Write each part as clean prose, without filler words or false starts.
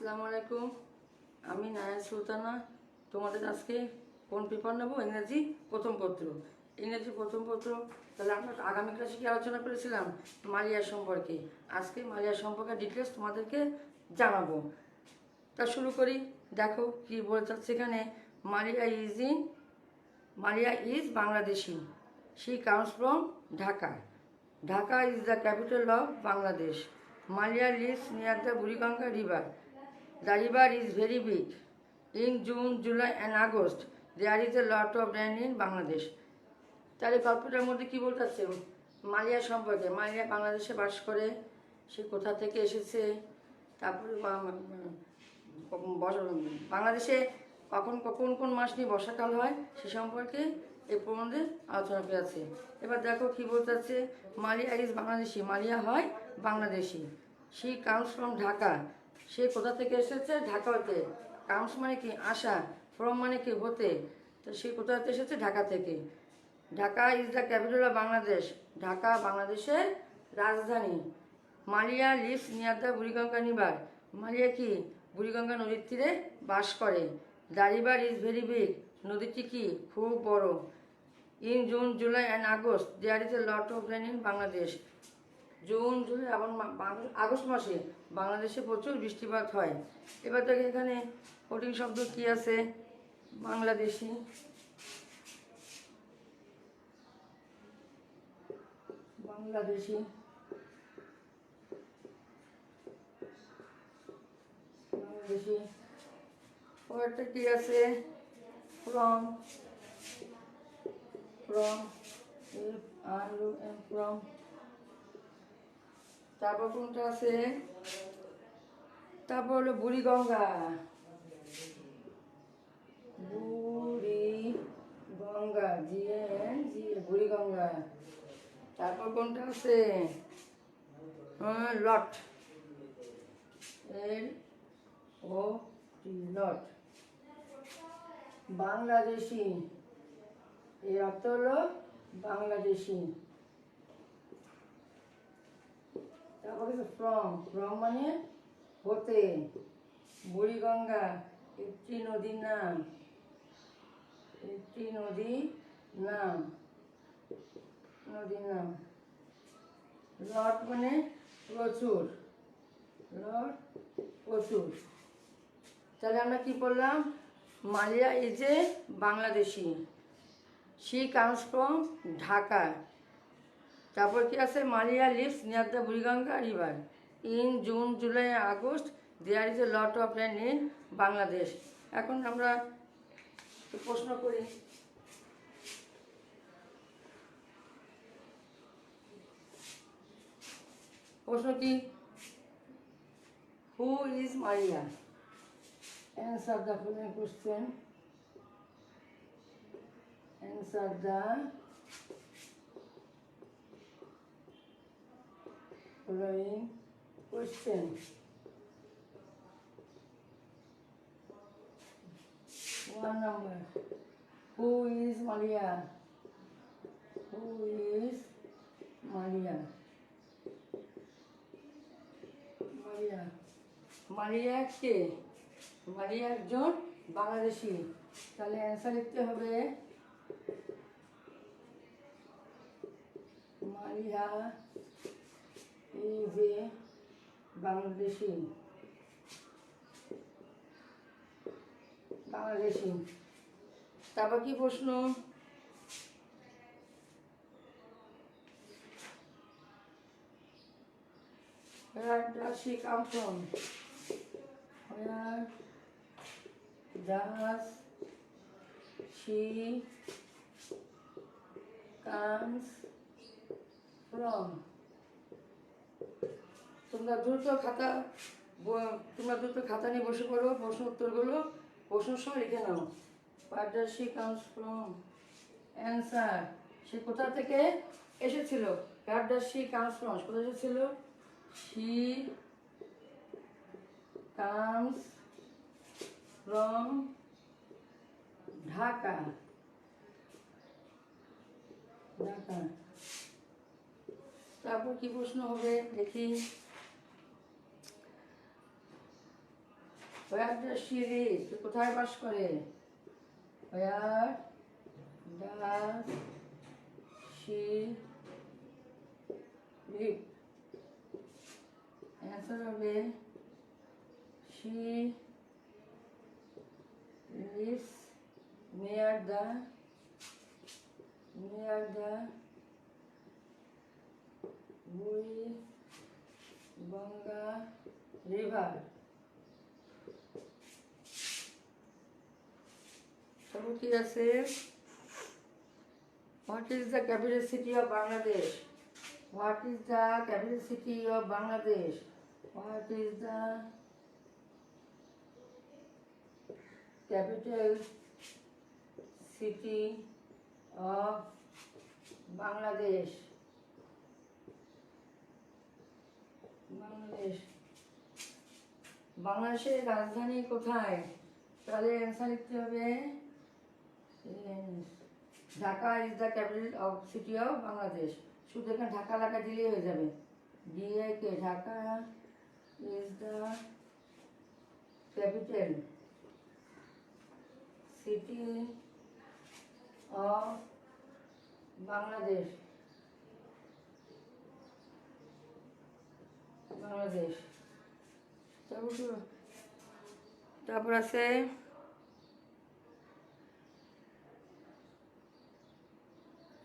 আসসালামু আলাইকুম। আমি নায়া সুলতানা। তোমাদের আজকে কোন পেপার নেব? ইংরেজি প্রথম পত্র। ইংরেজি প্রথম পত্র। তাহলে আমরা আগামী ক্লাসে কি আলোচনা করেছিলাম? মালিয়া সম্পর্কে। আজকে মালিয়া সম্পর্কে ডিটেলস তোমাদেরকে জানাবো। তা শুরু করি। দেখো কি বলে যাচ্ছে এখানে। Malia is Bangladeshi. She comes from Dhaka. Dhaka is the capital of Bangladesh. Malia lives near the Buriganga river. The river is very big. In June, July and August, there is a lot of rain in Bangladesh. তাহলে গল্পটার মধ্যে কী বলতে চাচ্ছে? মালিয়া সম্পর্কে। মালিয়া বাংলাদেশে বাস করে। সে কোথা থেকে এসেছে, তারপরে বাংলাদেশে কখন কোন কোন মাস নিয়ে বর্ষাকাল হয় সে সম্পর্কে এই প্রবন্ধে আলোচনা করে আছে। এবার দেখো কী বলতে চাচ্ছে। মালিয়া ইজ বাংলাদেশি। মালিয়া হয় Bangladeshi. She comes from Dhaka. সে কোথা থেকে এসেছে? ঢাকা হতে। কামস মানে কি? আসা। ফ্রম মানে কি? হতে। তো সে কোথা থেকে এসেছে? ঢাকা থেকে। Dhaka is the capital of Bangladesh. Dhaka বাংলাদেশের রাজধানী। Malia lives near the Buriganga river. Malia কি? বুড়িগঙ্গা নদীর তীরে বাস করে। The river is very big. নদীটি কি? খুব বড়। In June, July and August there is a lot of rain in Bangladesh. June, July এবং আগস্ট মাসে বাংলাদেশে প্রচুর বৃষ্টিপাত হয়। এবার দেখে এখানে কঠিন শব্দ কি আছে? বাংলাদেশি, বাংলাদেশি, বাংলাদেশি। পরেরটা কি আছে? From, from, from. তারপর কোনটা আছে? তারপর হলো বুড়িগঙ্গা, বুড়িগঙ্গা, বুড়িগঙ্গা। তারপর কোনটা আছে? লট, লট। বাংলাদেশি, এর অর্থ হলো বাংলাদেশি। তারপরে ফ্রম, ফ্রম মানে হতে। বুড়িগঙ্গা একটি নদীর নাম, একটি নদীর নাম, নদীর নাম। লট মানে প্রচুর, লট প্রচুর। তাহলে আমরা কি বললাম? Malia is a Bangladeshi. She comes from Dhaka. তারপর কি আছে? Malia lives near the Buriganga river. In June, July, August there is a lot of rain in Bangladesh. এখন আমরা প্রশ্ন করি। প্রশ্ন কি? Who is Maria? Answer the following question. Answer the following question. 1 number. Who is Malia? Who is Malia? Malia. Malia কে? Malia একজন বাংলাদেশি। তাহলে answer লিখতে হবে Malia is a Bangladeshi. Bangladeshi. তারপর কি প্রশ্ন? Where does she come from? Where does she comes from? তোমরা দ্রুত খাতা নিয়ে বসে পড়ো। প্রশ্ন উত্তরগুলো প্রশ্ন সহ লিখে নাও। Where does she comes from? Answer, সে কোথা থেকে এসেছিল? Where does she comes from? কোথায় এসেছিল? She comes from Dhaka. Dhaka. তারপর কি প্রশ্ন হবে দেখি। Where does she live? কোথায় বাস করে? Where does she live? Answer হবে she lives near the Buriganga river. তারপর কি আছে? What is the capital city of Bangladesh? What is the capital city of Bangladesh? What is the capital city of Bangladesh? বাংলাদেশের রাজধানী কোথায়? তাহলে answer লিখতে হবে Dhaka is the capital of city of Bangladesh. শুধু এখানে ঢাকা লেখা দিলেই হয়ে যাবে। D A K Dhaka is the capital city of Bangladesh. তারপর আছে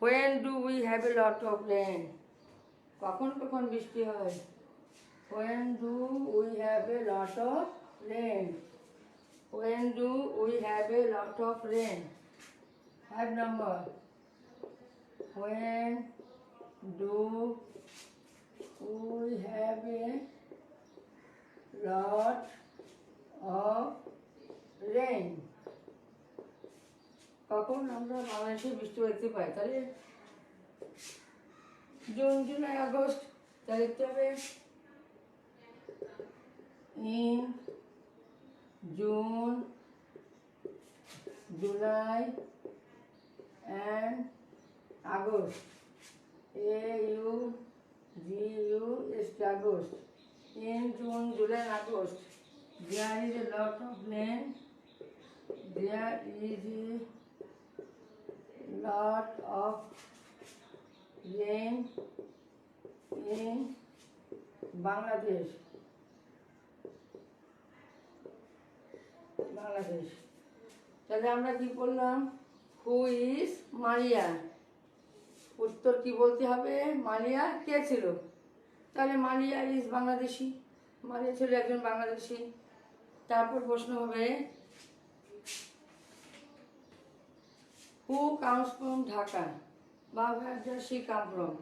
when do we have a lot of rain? কখন কখন বৃষ্টি হয়? when do we have a lot of rain? when do we have a lot of rain? 5 number. when do we have a lot of rain? কখন আমরা বাংলাদেশে বৃষ্টি দেখতে পাই? তাহলে জুন, জুলাই, আগস্ট। তাহলে দেখতে হবে in June, July and August. A-U-G-U-S-T, August. In June, July and August, there is a lot of rain. There is a lot of rain in Bangladesh. তাহলে আমরা কি বললাম? হু ইজ মারিয়া? উত্তর কি বলতে হবে? মারিয়া কে ছিল? তাহলে মারিয়া ইজ বাংলাদেশি। মারিয়া ছিল একজন বাংলাদেশি। তারপর প্রশ্ন হবে হু কামস ফ্রম ঢাকা? বা where does she come from?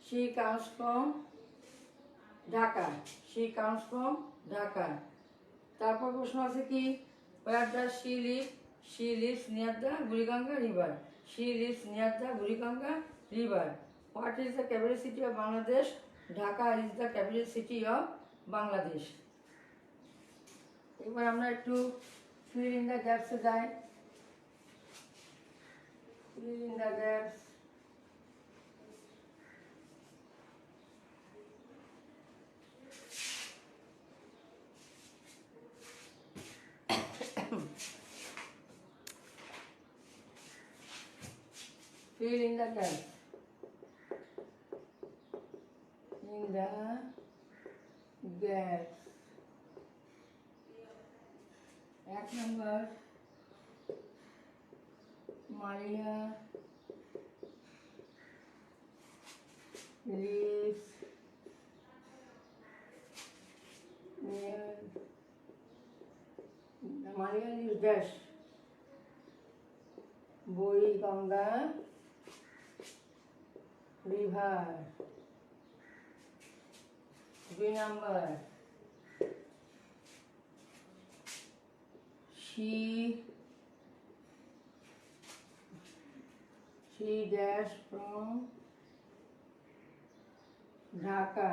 She comes from Dhaka. She comes from Dhaka. তারপর প্রশ্ন আছে কি where does she live? She lives near the Buriganga river. She lives near the Buriganga river. What is the capital city of Bangladesh? Dhaka is the capital city of Bangladesh. এবার আমরা একটু fill in the gaps এ যাই। Fill in the gaps. Fill in the gaps. In the gaps. 1 number Maria lives near Maria lives dash Buriganga river. 2 number she dash from Dhaka.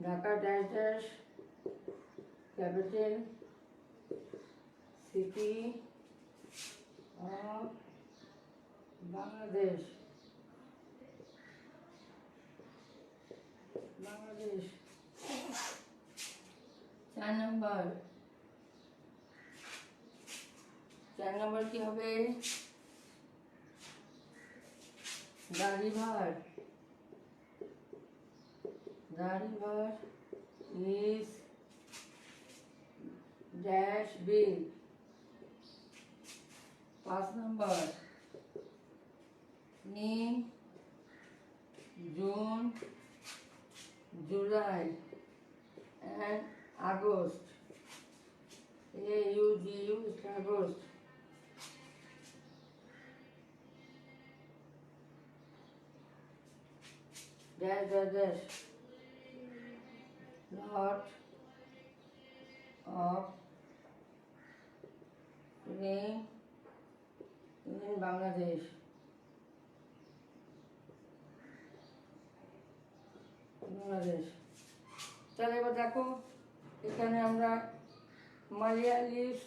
Dhaka dash capital city of Bangladesh. Bangladesh. 4 নম্বর। 4 নম্বর কি হবে? দাঁড়িভার। দাঁড়িভার is dash big। 5 number. in June, July and August। AUGU is August। Dash dash dash lot of rain in Bangladesh। Bangladesh. তাহলে এবার দেখো এখানে আমরা মালিয়ালিস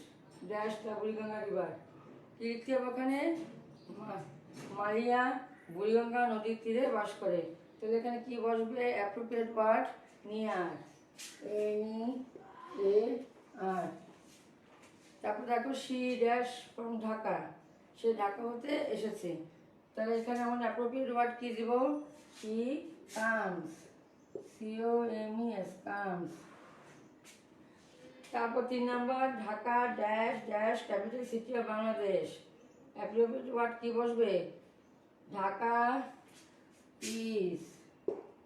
dash Buriganga river কি লিখতে হবে? ওখানে মালিয়া বুড়িগঙ্গা নদীর তীরে বাস করে। তাহলে এখানে কি বসবে? Appropriate word near, NEAR। তারপর দেখো সি ড্যাশ ফ্রম ঢাকা, সে ঢাকা হতে এসেছে। তাহলে এখানে আমরা অ্যাপ্রোপ্রিয়েট ওয়ার্ড কি দিব? She comes, COMES comes. তারপর 3 নম্বর Dhaka dash dash capital city of Bangladesh. Appropriate word কি বসবে? ঢাকা ইজ,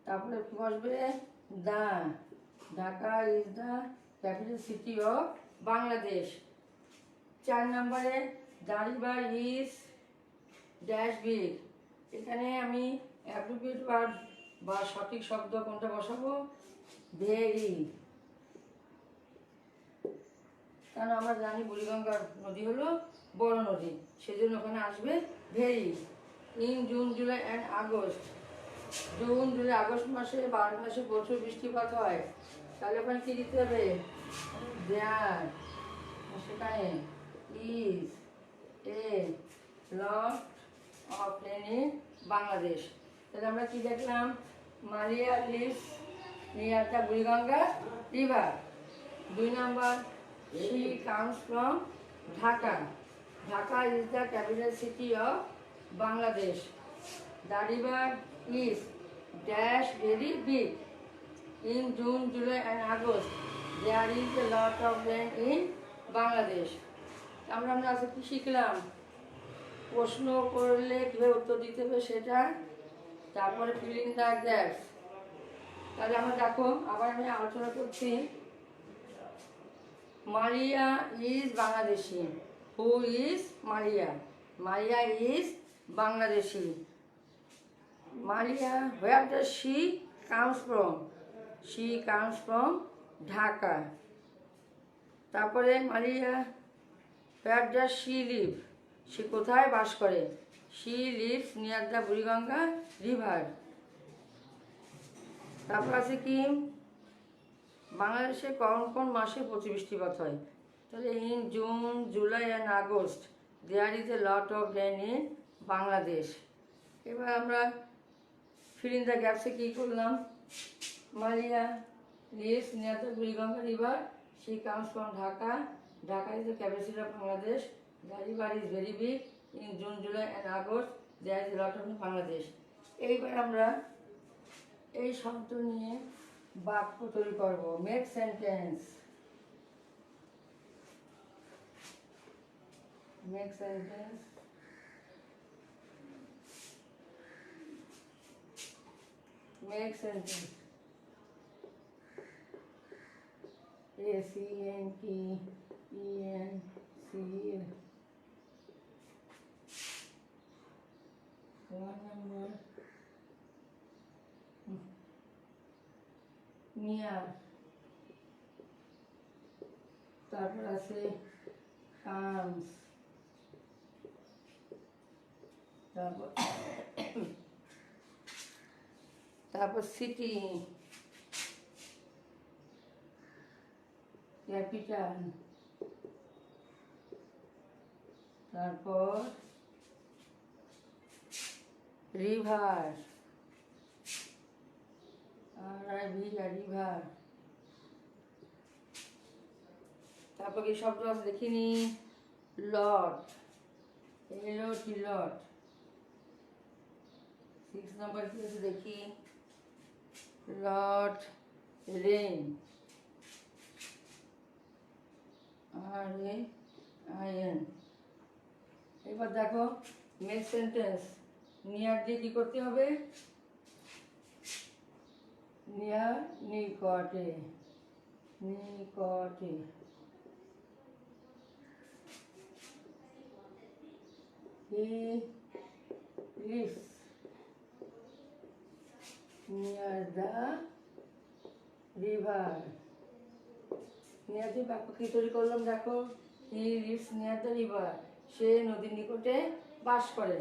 তারপরে কি বসবে? The, Dhaka is the capital city of Bangladesh. 4 নম্বরে দাঁড়িভার ইজ ড্যাশ বিগ। এখানে আমি অ্যাপ্রোপ্রিয়েট ওয়ার্ড বা সঠিক শব্দ কোনটা বসাবো? ভেরি। কারণ আমরা জানি বুড়িগঙ্গা নদী হলো বড় নদী, সেজন্য ওখানে আসবে very. In June, July and August. June, July, August মাসে 12 মাসে প্রচুর বৃষ্টিপাত হয়। তাহলে ওখানে কী দিতে হবে? দেয়ার, সেখানে is a lot of rain in Bangladesh. তাহলে আমরা কি দেখলাম? Malia lives near the Buriganga river. 2 number she comes from Dhaka. Dhaka is the capital city of Bangladesh. The river is dash very big. In June, July and August there is a lot of rain in Bangladesh. আমরা আজকে কি শিখলাম? প্রশ্ন করলে কীভাবে উত্তর দিতে হবে সেটা, তারপরে ফিলিং দ্য গ্যাপস। তাহলে আমরা দেখো আবার আমি আলোচনা করছি। Maria is Bangladeshi. Who is Maria? Maria is Bangladeshi. Maria, where does she comes from? She comes from Dhaka. তারপরে Maria, where does she live? সে কোথায় বাস করে? She lives near the Buriganga river. তারপর আছে কি? বাংলাদেশে কোন কোন মাসে প্রচুর বৃষ্টিপাত হয়? তাহলে in June, July and August there is a lot of rain in Bangladesh. এবার আমরা ফিল ইন দ্য গ্যাপসে কী করলাম? Maria lives near the Buriganga river. She comes from Dhaka. Dhaka is the capital city of Bangladesh. The river is very big. In June, July and August there is a lot of Bangladesh. এইবার আমরা এই শব্দ নিয়ে বাক্য তৈরি করব। Make sentence. Make sentence. Make sentence. SENTENCE। 1 নম্বর near. তারপর আছে কামস। তারপর সিটি, ক্যাপিটাল। তারপর রিভার, রিভার। তারপর কি শব্দ আছে দেখিনি? লট, LOT, লট। 6 নম্বর কি আছে দেখি? লট, রেন, RAIN। এবার দেখো মেক সেন্টেন্স। নিয়ার দিয়ে কি করতে হবে? নিয়ার, নিকটে, নিকটে। He lives near the river. Near দিয়ে বাক্য কি তৈরি করলাম দেখো? He lives near the river. সে নদীর নিকটে বাস করে।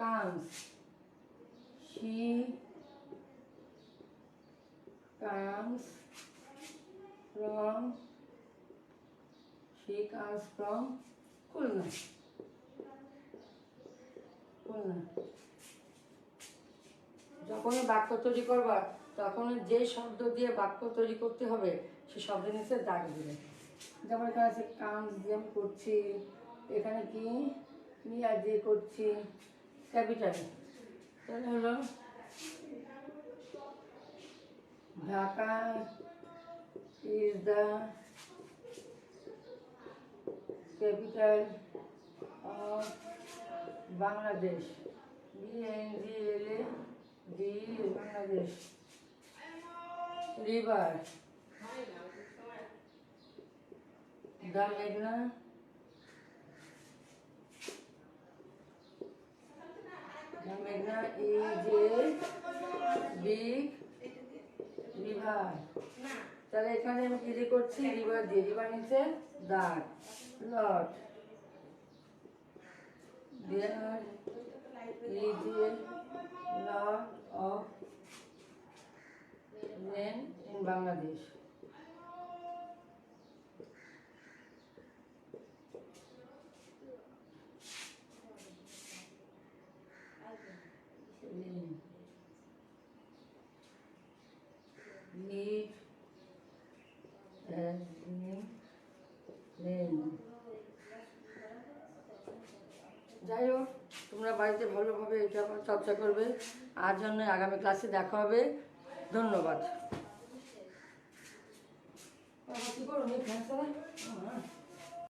comes, she comes from, Khulna, Khulna. যখনই বাক্য তৈরি করবা তখন যে শব্দ দিয়ে বাক্য তৈরি করতে হবে সে শব্দের নিচে দাগ দিবে। যেমন এখানে আছে কামস দিয়ে আমি করছি, এখানে কি নিয়ার দিয়ে করছি, ক্যাপিটাল। তাহলে হলো Dhaka is the capital of Bangladesh, BNGLAD, Bangladesh. River, the মেঘনা, ইজ এ বিগ রিভার। তাহলে এখানে আমি কি দিয়ে করছি? রিভার দিয়ে। রিভার নিচে দাগ, লট, there is a lot of rain in Bangladesh. It has been rain. যাই হোক, তোমরা বাড়িতে ভালোভাবে এটা চর্চা করবে। আর জন্য আগামী ক্লাসে দেখা হবে। ধন্যবাদ। কি করো?